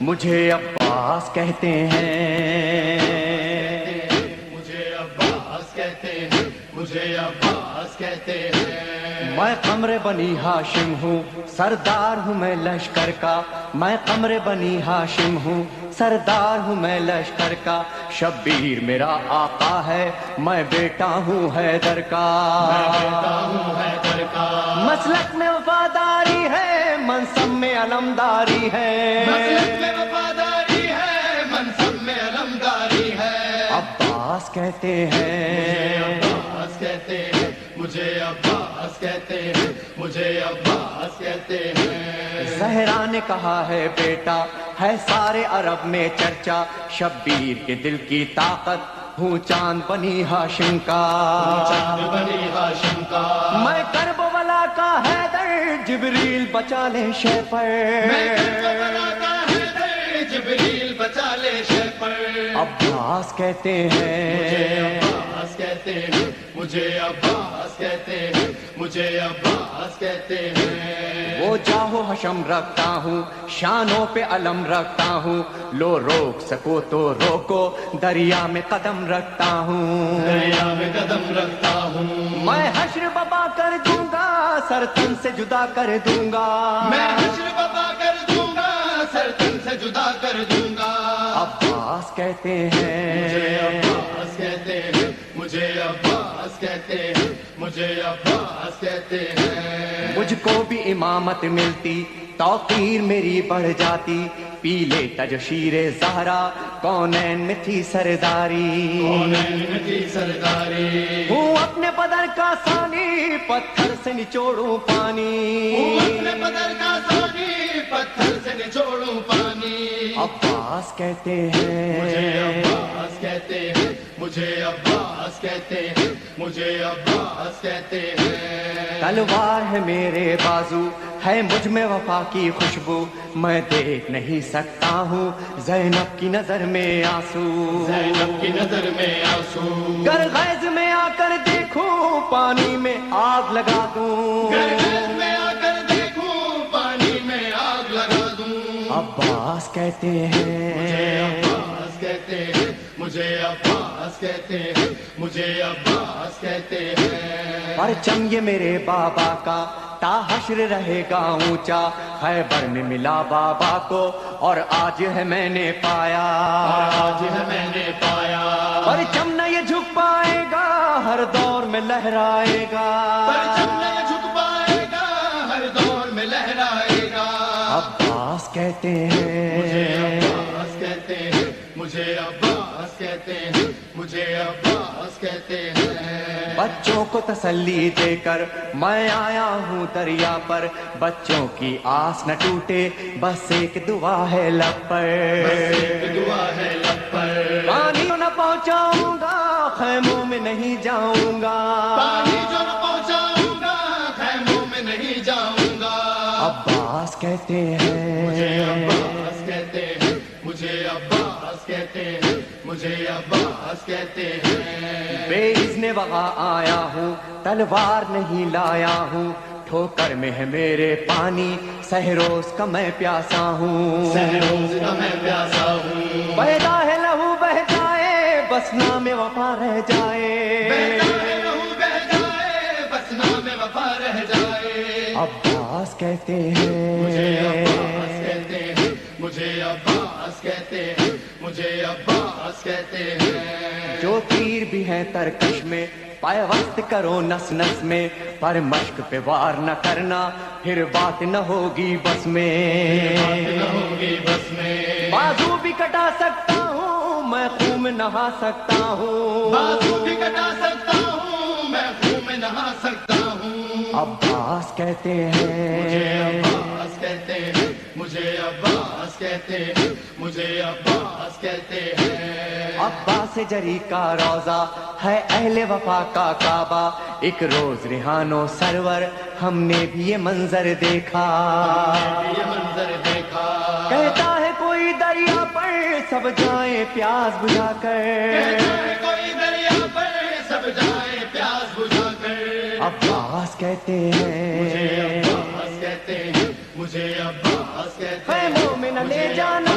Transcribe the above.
مجھے عباس کہتے ہیں، مجھے عباس کہتے ہیں، مجھے عباس کہتے ہیں۔ میں قمر بنی ہاشم ہوں، سردار ہوں میں لشکر کا، میں قمر بنی ہاشم ہوں، سردار ہوں میں لشکر کا، شبیر میرا آقا ہے، میں بیٹا ہوں حیدر کا، میں بیٹا ہوں حیدر کا۔ مسلک میں وفاداری ہے، منصب میں علمداری ہے، مسلک میں وفاداری ہے، منصب میں علمداری ہے۔ عباس کہتے ہیں، عباس کہتے ہیں، مجھے عباس کہتے ہیں، مجھے عباس کہتے ہیں۔ زہرا نے کہا ہے بیٹا ہے سارے عرب میں چرچا، شبیر کے دل کی طاقت ہوں چاند بنی ہاشم کا، چاند بنی ہاشم کا۔ میں کرب ولا کا حیدر، جبریل بچا لے شہ پر، میں کربلا کا حیدر، جبریل بچا لے شہ پر۔ عباس کہتے مجھے ہیں، عباس کہتے ہیں، مجھے عباس کہتے ہیں، مجھے عباس کہتے ہیں۔ وہ جاہو حشم رکھتا ہوں، شانوں پہ علم رکھتا ہوں، لو روک سکو تو روکو، دریا میں قدم رکھتا ہوں، دریا میں قدم رکھتا ہوں۔ میں حشر ببا کر دوں گا، سر تن سے جدا کر دوں گا، میں حشر ببا کر دوں گا، سر تن سے جدا کر دوں گا۔ عباس کہتے مجھے ہیں، عباس کہتے ہیں، مجھے عباس کہتے ہیں، مجھے عباس کہتے ہیں۔ مجھ کو بھی امامت ملتی، توقیر میری بڑھ جاتی، پی لیتا جو شیر زہرا، کونین میں تھی سرداری، کونین میں تھی سرداری۔ ہوں اپنے بدر کا ثانی، پتھر سے نچوڑوں پانی، اپنے بدر کا ثانی، پتھر سے نچوڑوں پانی۔ عباس کہتے مجھے ہیں، عباس کہتے ہیں، مجھے عباس کہتے ہیں، مجھے عباس کہتے ہیں۔ تلوار ہے میرے بازو، ہے مجھ میں وفا کی خوشبو، میں دیکھ نہیں سکتا ہوں زینب کی نظر میں آنسو، زینب کی نظر میں آنسو۔ گر غیظ میں آ کر دیکھوں، پانی میں آگ لگا دوں، گرگز میں آ کر دیکھوں، پانی میں آگ لگا دوں۔ عباس کہتے مجھے ہیں، عباس کہتے ہیں، مجھے عباس کہتے ہیں، مجھے عباس کہتے ہیں۔ پرچم یہ میرے بابا کا تا حشر رہے گا اونچا، خیبر میں ملا بابا کو اور آج ہے میں نے پایا، آج ہے میں نے پایا۔ پرچم نہ یہ جھک پائے گا، ہر دور میں لہرائے گا، پرچم نہیں جھک پائے گا، ہر دور میں لہرائے گا۔ عباس کہتے مجھے ہیں، عباس کہتے ہیں، مجھے عباس کہتے ہیں، مجھے عباس کہتے ہیں۔ بچوں کو تسلی دے کر میں آیا ہوں دریا پر، بچوں کی آس نہ ٹوٹے، بس ایک دعا ہے لب پر، ایک دعا ہے لب پر۔ پانی نہ پہنچاؤں گا، خیموں میں نہیں جاؤں گا، پانی جو نہ پہنچاؤں گا، خیموں میں نہیں جاؤں گا۔ عباس کہتے مجھے ہیں، عباس کہتے ہیں، مجھے عباس کہتے ہیں، مجھے عباس کہتے ہیں۔ بے اذن وغا آیا ہوں، تلوار نہیں لایا ہوں، ٹھوکر میں ہے میرے پانی، سہروز کا میں پیاسا ہوں، سہروز کا میں پیاسا ہوں۔ بہتا ہے لہو بہ جائے، بس نام وفا رہ جائے، بہتا ہے لہو بہ جائے، بس نام وفا رہ جائے۔ عباس کہتے مجھے عباس ہیں، کہتے ہیں، مجھے عباس کہتے ہیں، مجھے عباس کہتے ہیں۔ جو تیر بھی ہیں ترکش میں، پیوست کرو نس نس میں، پر مشق پہ وار نہ کرنا، پھر بات نہ ہوگی بس میں، بات نہ ہوگی بس میں۔ بازو بھی کٹا سکتا ہوں میں، خون میں نہا سکتا ہوں، بازو بھی کٹا سکتا ہوں میں، خون میں نہا سکتا ہوں۔ عباس کہتے مجھے ہیں، عباس کہتے ہیں، مجھے عباس کہتے ہیں، مجھے عباس کہتے ہیں۔ عباس جری کا روزہ ہے اہل وفا کا کعبہ، ایک روز ریحانو سرور ہم نے بھی یہ منظر دیکھا، یہ منظر دیکھا۔ کہتا ہے کوئی دریا پر سب جائیں پیاس بجھا کر، کہتا ہے کوئی دریا پر سب جائے پیاس بجھا کر۔ عباس کہتے مجھے ہیں، عباس کہتے ہیں، مجھے عباس کہتے ہیں۔ خیموں میں نہ لے جانا،